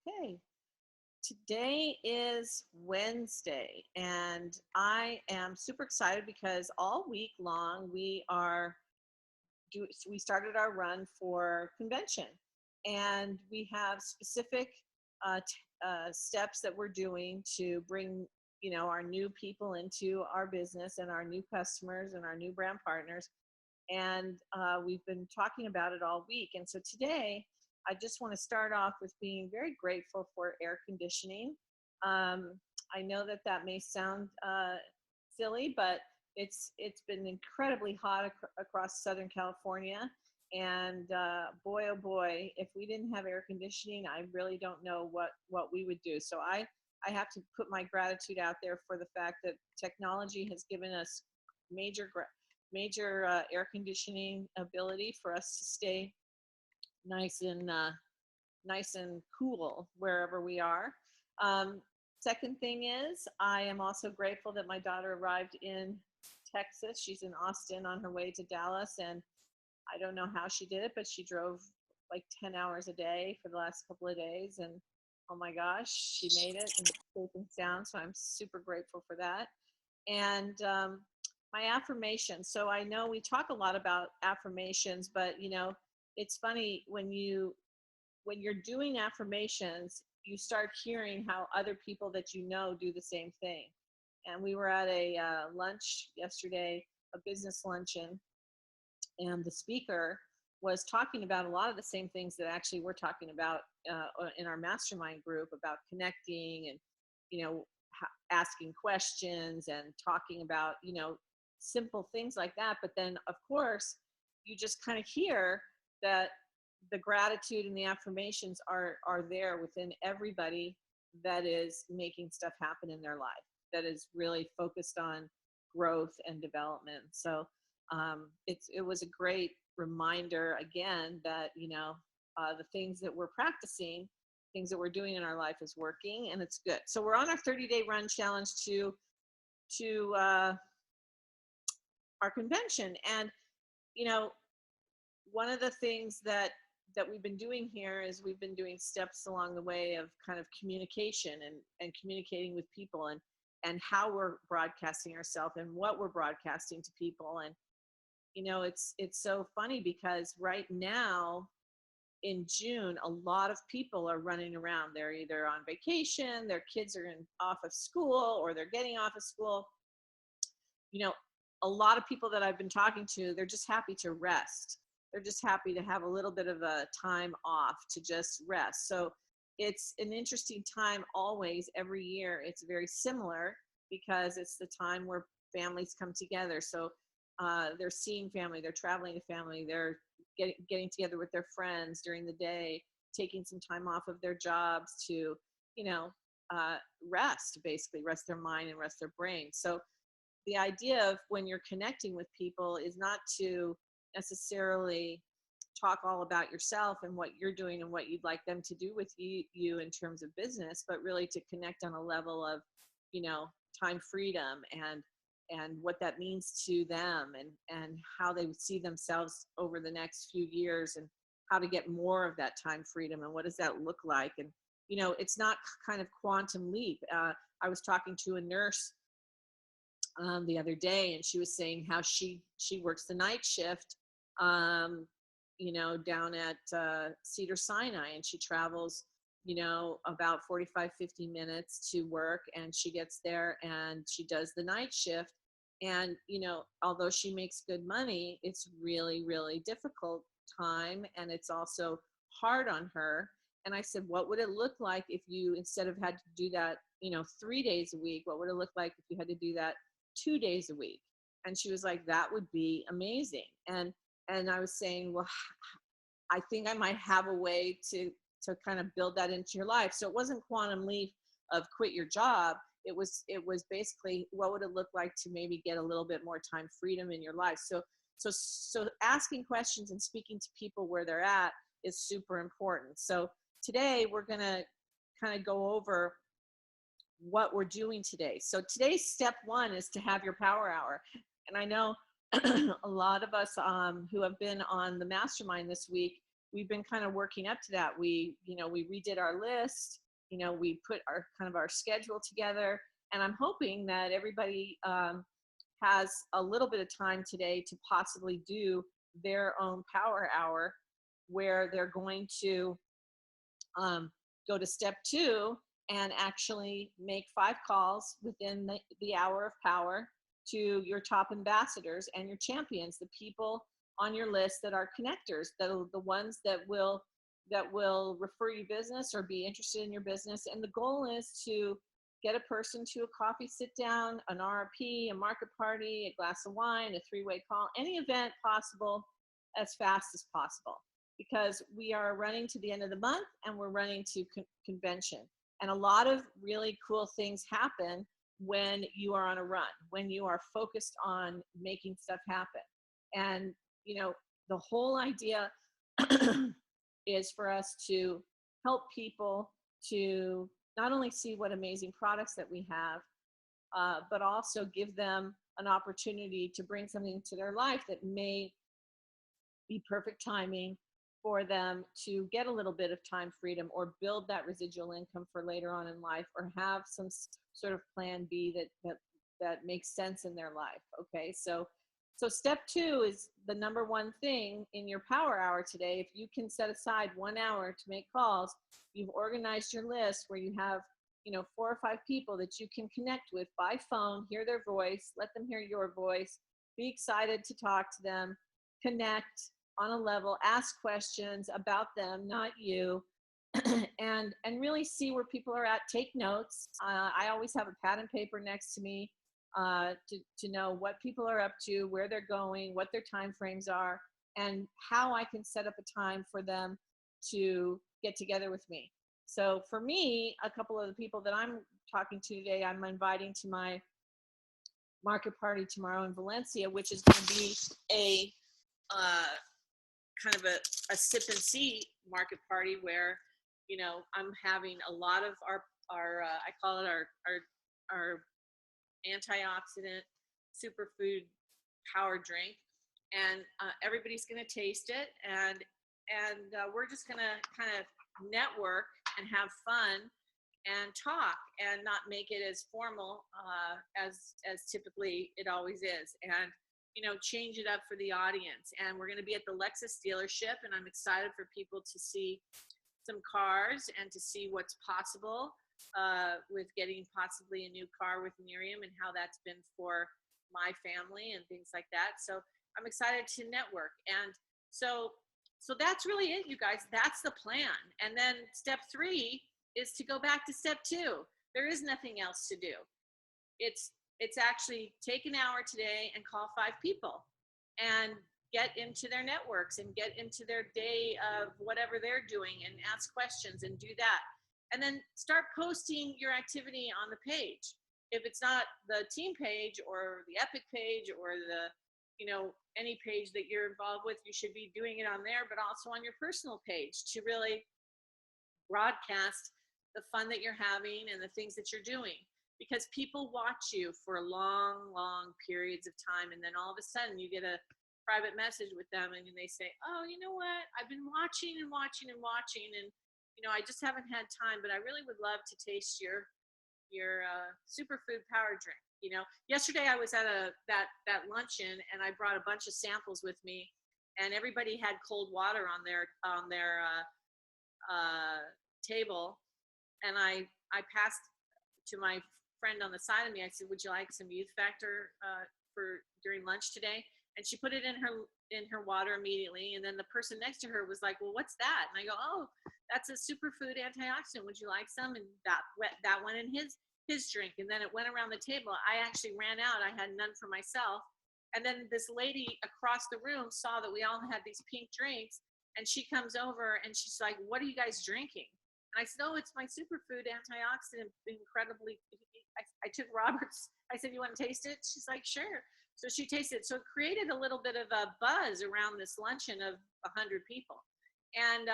Okay, today is Wednesday, and I am super excited because all week long we started our run for convention, and we have specific steps that we're doing to bring our new people into our business and our new customers and our new brand partners, and we've been talking about it all week. And so today, I just want to start off with being very grateful for air conditioning. Um, I know that that may sound silly, but it's been incredibly hot across Southern California. And boy, oh boy, if we didn't have air conditioning, I really don't know what we would do. So I have to put my gratitude out there for the fact that technology has given us major air conditioning ability for us to stay nice and nice and cool wherever we are. Um, Second thing is, I am also grateful that my daughter arrived in Texas. She's in Austin on her way to Dallas, and I don't know how she did it, but she drove like 10 hours a day for the last couple of days. And oh my gosh, she made it and safe and sound. So I'm super grateful for that. And my affirmations. So I know we talk a lot about affirmations, but it's funny when you're doing affirmations, you start hearing how other people that do the same thing. And we were at a lunch yesterday, a business luncheon, and the speaker was talking about a lot of the same things that actually we're talking about in our mastermind group, about connecting and asking questions and talking about simple things like that. But then of course you just kind of hear that the gratitude and the affirmations are there within everybody that is making stuff happen in their life, that is really focused on growth and development. So it was a great reminder again that the things that we're practicing, things that we're doing in our life is working, and it's good. So we're on our 30-day run challenge to our convention. And one of the things that we've been doing here is we've been doing steps along the way of kind of communication and communicating with people, and how we're broadcasting ourselves and what we're broadcasting to people. And it's so funny because right now in June, a lot of people are running around. They're either on vacation, their kids are off of school, or they're getting off of school. A lot of people that I've been talking to, they're just happy to rest. They're just happy to have a little bit of a time off to just rest. So it's an interesting time always, every year. It's very similar because it's the time where families come together. So they're seeing family, they're traveling to family, they're getting together with their friends during the day, taking some time off of their jobs to, rest, basically rest their mind and rest their brain. So the idea of when you're connecting with people is not to necessarily talk all about yourself and what you're doing and what you'd like them to do with you in terms of business, but really to connect on a level of, time freedom and what that means to them, and how they would see themselves over the next few years, and how to get more of that time freedom, and what does that look like. And it's not kind of quantum leap. I was talking to a nurse the other day, and she was saying how she works the night shift, down at Cedars-Sinai, and she travels about 45-50 minutes to work, and she gets there and she does the night shift. And although she makes good money, it's really, really difficult time, and it's also hard on her. And I said, what would it look like if you, instead of had to do that 3 days a week, what would it look like if you had to do that 2 days a week? And she was like, that would be amazing. And I was saying, well, I think I might have a way to kind of build that into your life. So it wasn't quantum leap of quit your job. It was basically, what would it look like to maybe get a little bit more time freedom in your life? So asking questions and speaking to people where they're at is super important. So today we're going to kind of go over what we're doing today. So today's step one is to have your power hour. And I know a lot of us who have been on the mastermind this week, we've been kind of working up to that. We redid our list. We put our schedule together, and I'm hoping that everybody has a little bit of time today to possibly do their own power hour, where they're going to go to step 2 and actually make 5 calls within the hour of power to your top ambassadors and your champions, the people on your list that are connectors, the ones that will refer you business or be interested in your business. And the goal is to get a person to a coffee sit down, an RRP, a market party, a glass of wine, a 3-way call, any event possible as fast as possible, because we are running to the end of the month and we're running to convention. And a lot of really cool things happen when you are on a run, when you are focused on making stuff happen. And, the whole idea is for us to help people to not only see what amazing products that we have, but also give them an opportunity to bring something to their life that may be perfect timing for them to get a little bit of time freedom or build that residual income for later on in life, or have some sort of plan B that makes sense in their life. Okay, so step 2 is the number one thing in your power hour today. If you can set aside 1 hour to make calls, you've organized your list where you have 4 or 5 people that you can connect with by phone, hear their voice, let them hear your voice, be excited to talk to them, connect on a level, ask questions about them, not you, and really see where people are at. Take notes. I always have a pad and paper next to me to know what people are up to, where they're going, what their time frames are, and how I can set up a time for them to get together with me. So for me, a couple of the people that I'm talking to today, I'm inviting to my market party tomorrow in Valencia, which is going to be a kind of a sip and see market party where, I'm having a lot of our I call it our antioxidant superfood power drink, and everybody's going to taste it, and we're just going to kind of network and have fun and talk, and not make it as formal as typically it always is, and change it up for the audience. And we're going to be at the Lexus dealership, and I'm excited for people to see some cars and to see what's possible with getting possibly a new car with Miriam, and how that's been for my family and things like that. So I'm excited to network. And so that's really it, you guys. That's the plan. And then step 3 is to go back to step 2. There is nothing else to do. It's actually take an hour today and call 5 people and get into their networks and get into their day of whatever they're doing, and ask questions and do that. And then start posting your activity on the page. If it's not the team page or the Epic page or the, any page that you're involved with, you should be doing it on there, but also on your personal page, to really broadcast the fun that you're having and the things that you're doing. Because people watch you for long, long periods of time, and then all of a sudden you get a private message with them, and they say, oh, you know what, I've been watching and watching and watching, and I just haven't had time, but I really would love to taste your superfood power drink. Yesterday I was at that luncheon, and I brought a bunch of samples with me, and everybody had cold water on their table, and I passed to my friend on the side of me. I said, would you like some Youth Factor for during lunch today? And she put it in her water immediately. And then the person next to her was like, well, what's that? And I go, oh, that's a superfood antioxidant. Would you like some? And that went in his drink. And then it went around the table. I actually ran out. I had none for myself. And then this lady across the room saw that we all had these pink drinks, and she comes over and she's like, what are you guys drinking? And I said, oh, it's my superfood antioxidant, incredibly. I took Robert's. I said, you want to taste it? She's like, sure. So she tasted it. So it created a little bit of a buzz around this luncheon of 100 people. And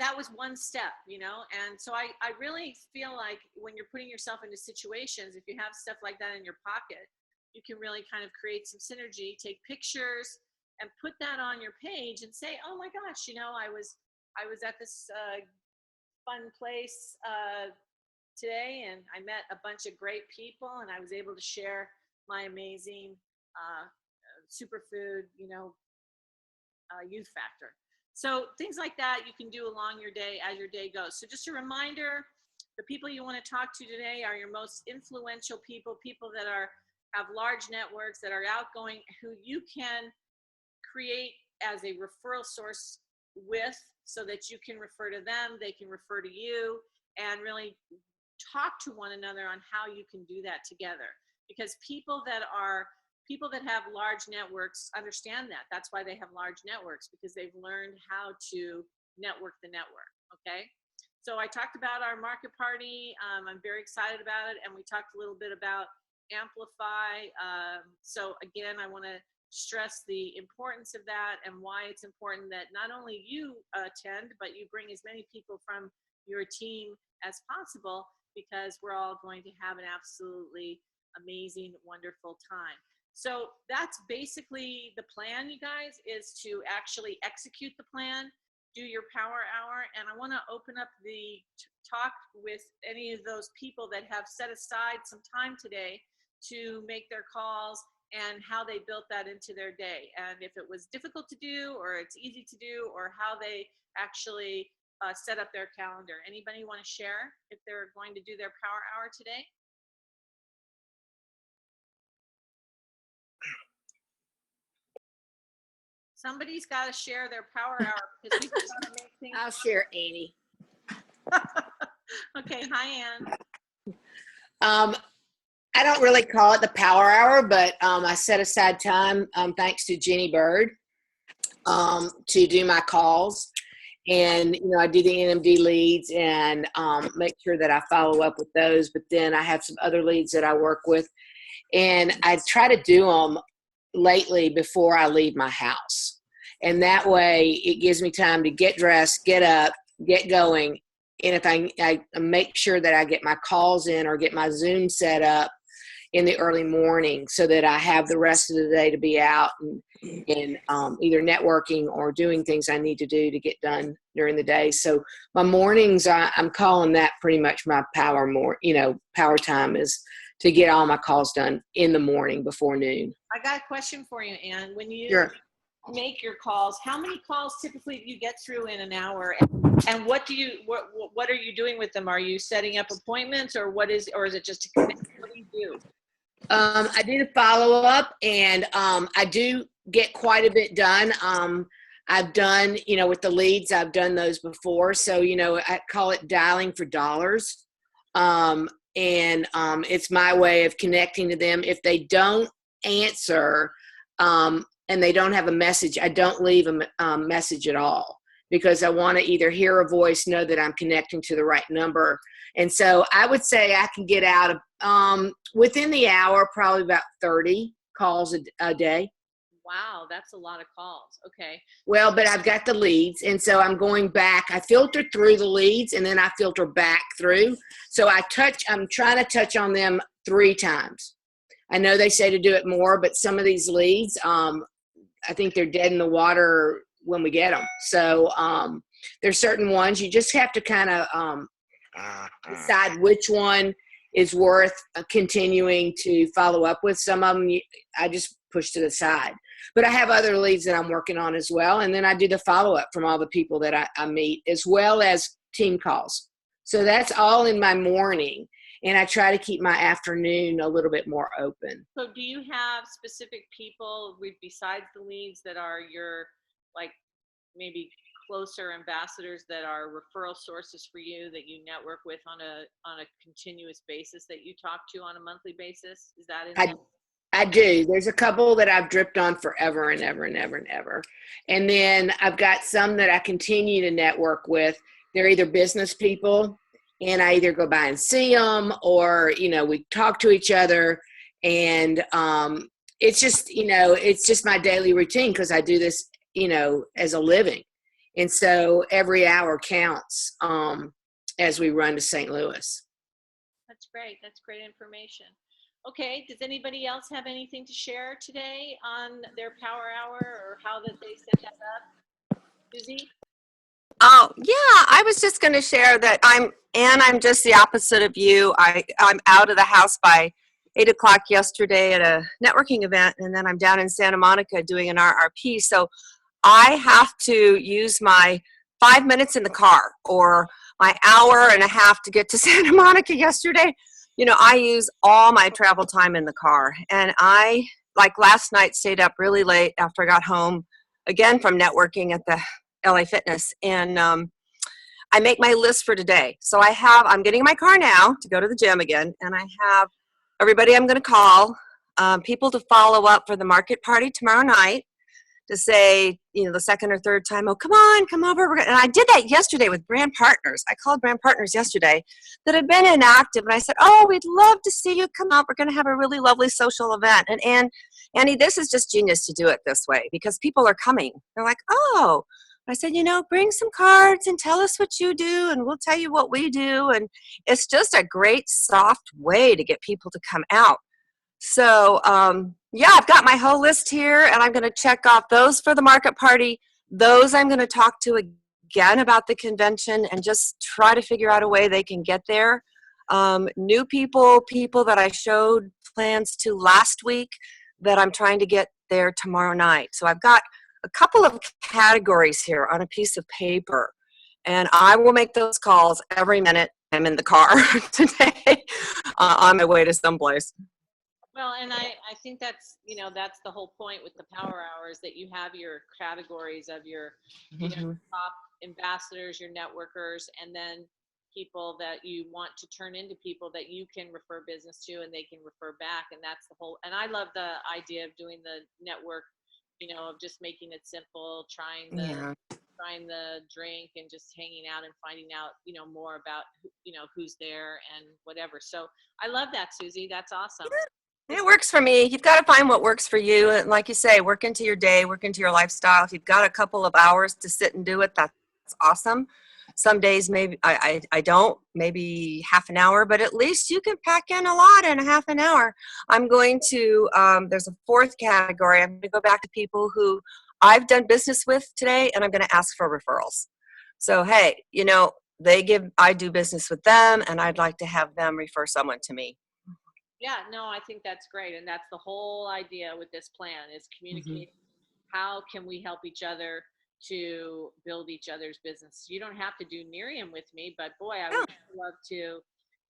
that was one step, And so I really feel like when you're putting yourself into situations, if you have stuff like that in your pocket, you can really kind of create some synergy, take pictures, and put that on your page and say, oh my gosh, you know, I was at this fun place today, and I met a bunch of great people, and I was able to share my amazing superfood, you know, youth factor. So things like that you can do along your day as your day goes. So just a reminder, the people you want to talk to today are your most influential people, people that have large networks, that are outgoing, who you can create as a referral source with, so that you can refer to them, they can refer to you, and really talk to one another on how you can do that together. Because people that have large networks understand that. That's why they have large networks, because they've learned how to network the network. Okay. So I talked about our market party. I'm very excited about it. And we talked a little bit about Amplify. So again, I want to stress the importance of that, and why it's important that not only you attend, but you bring as many people from your team as possible, because we're all going to have an absolutely amazing, wonderful time. So that's basically the plan, you guys, is to actually execute the plan, do your power hour. And I want to open up the talk with any of those people that have set aside some time today to make their calls, and how they built that into their day, and if it was difficult to do, or it's easy to do, or how they actually set up their calendar. Anybody want to share if they're going to do their power hour today? Somebody's got to share their power hour, because we just want to make things. I'll share, Annie. Okay, hi, Ann. I don't really call it the power hour, but I set aside time, thanks to Jenny Bird, to do my calls. And, you know, I do the NMD leads and make sure that I follow up with those. But then I have some other leads that I work with. And I try to do them lately before I leave my house. And that way it gives me time to get dressed, get up, get going. And if I make sure that I get my calls in or get my Zoom set up in the early morning, so that I have the rest of the day to be out and either networking or doing things I need to do to get done during the day. So my mornings, I'm calling that pretty much my power time, is to get all my calls done in the morning before noon. I got a question for you, Ann. When you Sure. make your calls, how many calls typically do you get through in an hour, and what are you doing with them? Are you setting up appointments, or is it just a connect? What do you do? I do the follow-up, and I do get quite a bit done. I've done, with the leads, I've done those before. So, I call it dialing for dollars. And it's my way of connecting to them. If they don't answer and they don't have a message, I don't leave a message at all, because I want to either hear a voice, know that I'm connecting to the right number. And so I would say I can get out of, within the hour, probably about 30 calls a day. Wow, that's a lot of calls. Okay. Well, but I've got the leads, and so I'm going back. I filter through the leads, and then I filter back through. So I'm trying to touch on them 3 times. I know they say to do it more, but some of these leads, I think they're dead in the water when we get them. So there's certain ones you just have to kind of decide which one is worth continuing to follow up with. Some of them I just push to the side. But I have other leads that I'm working on as well. And then I do the follow-up from all the people that I meet, as well as team calls. So that's all in my morning. And I try to keep my afternoon a little bit more open. So do you have specific people besides the leads that are your, like, maybe closer ambassadors that are referral sources for you, that you network with on a continuous basis, that you talk to on a monthly basis? Is that in I do. There's a couple that I've dripped on forever and ever and ever and ever. And then I've got some that I continue to network with. They're either business people, and I either go by and see them, or, we talk to each other. And it's just my daily routine, because I do this, as a living. And so every hour counts as we run to St. Louis. That's great. That's great information. Okay, does anybody else have anything to share today on their power hour or how that they set that up? Susie? Oh, yeah, I was just going to share that I'm just the opposite of you. I'm out of the house by 8 o'clock yesterday at a networking event, and then I'm down in Santa Monica doing an RRP. So I have to use my 5 minutes in the car or my hour and a half to get to Santa Monica yesterday. You know, I use all my travel time in the car. And I, like last night, stayed up really late after I got home again from networking at the LA Fitness. And I make my list for today. So I'm getting in my car now to go to the gym again. And I have everybody I'm going to call, people to follow up for the market party tomorrow night, to say, you know, the second or third time, oh, come on, come over. And I did that yesterday with brand partners. I called brand partners yesterday that had been inactive. And I said, oh, we'd love to see you come up. We're going to have a really lovely social event. And Annie, this is just genius to do it this way because people are coming. They're like, oh. I said, you know, bring some cards and tell us what you do and we'll tell you what we do. And it's just a great soft way to get people to come out. So, yeah, I've got my whole list here, and I'm going to check off those for the market party. Those I'm going to talk to again about the convention and just try to figure out a way they can get there. New people that I showed plans to last week that I'm trying to get there tomorrow night. So I've got a couple of categories here on a piece of paper, and I will make those calls every minute I'm in the car today on my way to someplace. Well, and I think that's, you know, that's the whole point with the power hours, that you have your categories of your, you know, top ambassadors, your networkers, and then people that you want to turn into people that you can refer business to and they can refer back. And that's the whole, and I love the idea of doing the network, you know, of just making it simple, trying the drink and just hanging out and finding out, you know, more about, you know, who's there and whatever. So I love that, Susie. That's awesome. It works for me. You've got to find what works for you. And like you say, work into your day, work into your lifestyle. If you've got a couple of hours to sit and do it, that's awesome. Some days maybe I don't, maybe half an hour, but at least you can pack in a lot in a half an hour. I'm going to, there's a fourth category. I'm going to go back to people who I've done business with today, and I'm going to ask for referrals. So, hey, you know, I do business with them, and I'd like to have them refer someone to me. Yeah, no, I think that's great. And that's the whole idea with this plan is communicating. How can we help each other to build each other's business? You don't have to do Miriam with me, but boy, I would love to,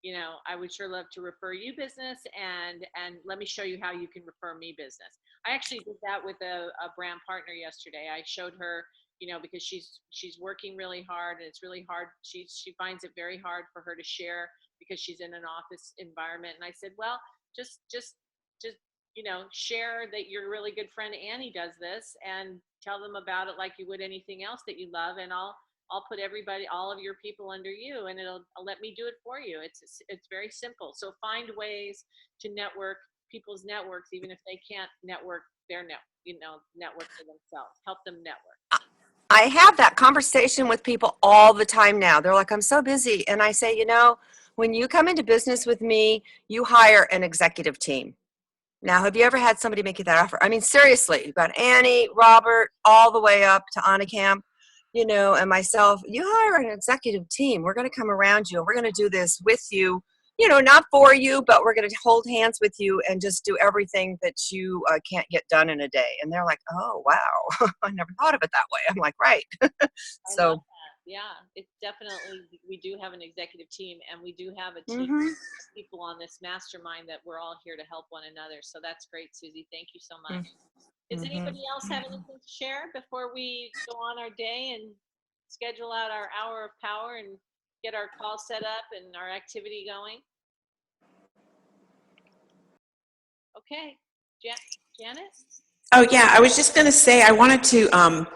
you know, I would sure love to refer you business and let me show you how you can refer me business. I actually did that with a brand partner yesterday. I showed her, you know, because she's working really hard and it's really hard. She finds it very hard for her to share because she's in an office environment. And I said, well, just, you know, share that your really good friend Annie does this and tell them about it like you would anything else that you love. And I'll put all of your people under you, and I'll let me do it for you. It's very simple. So find ways to network people's networks, even if they can't network network for themselves. Help them network. I have that conversation with people all the time now. They're like, I'm so busy. And I say, you know, when you come into business with me, you hire an executive team. Now, have you ever had somebody make you that offer? I mean, seriously, you've got Annie, Robert, all the way up to Anna Camp, you know, and myself. You hire an executive team. We're going to come around you and we're going to do this with you, you know, not for you, but we're going to hold hands with you and just do everything that you can't get done in a day. And they're like, oh, wow, I never thought of it that way. I'm like, right. So. Yeah, it's definitely, we do have an executive team and we do have a team of people on this mastermind that we're all here to help one another. So that's great, Susie. Thank you so much. Does anybody else have anything to share before we go on our day and schedule out our hour of power and get our call set up and our activity going? Okay, Janet? Oh yeah, I was just going to say I wanted to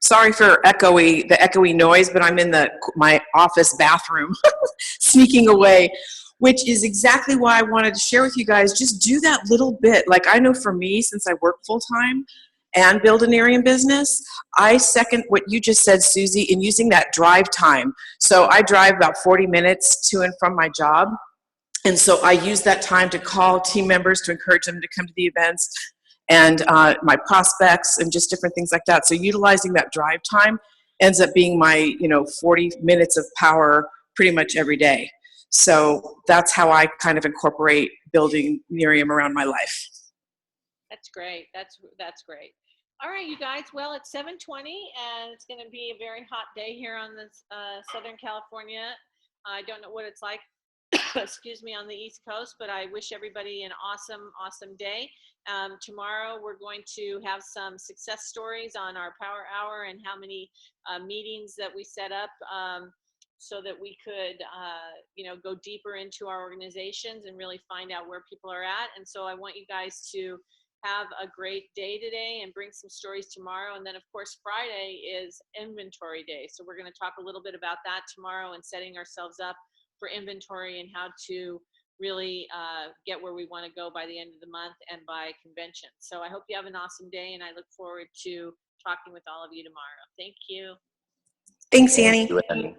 sorry for the echoey noise, but I'm in my office bathroom sneaking away, which is exactly why I wanted to share with you guys. Just do that little bit. Like, I know for me, since I work full time and build an Arian business, I second what you just said, Susie, in using that drive time. So I drive about 40 minutes to and from my job. And so I use that time to call team members to encourage them to come to the events, and my prospects and just different things like that. So utilizing that drive time ends up being my 40 minutes of power pretty much every day. So that's how I kind of incorporate building Miriam around my life. That's great. That's great. All right, you guys. Well, it's 7:20, and it's going to be a very hot day here on this Southern California. I don't know what it's like, excuse me, on the East Coast, but I wish everybody an awesome day. Tomorrow, we're going to have some success stories on our Power Hour and how many meetings that we set up so that we could, go deeper into our organizations and really find out where people are at. And so I want you guys to have a great day today and bring some stories tomorrow. And then, of course, Friday is inventory day. So we're going to talk a little bit about that tomorrow and setting ourselves up for inventory and how to really get where we want to go by the end of the month and by convention. So I hope you have an awesome day, and I look forward to talking with all of you tomorrow. Thank you. Thanks, Annie. Thank you, Annie.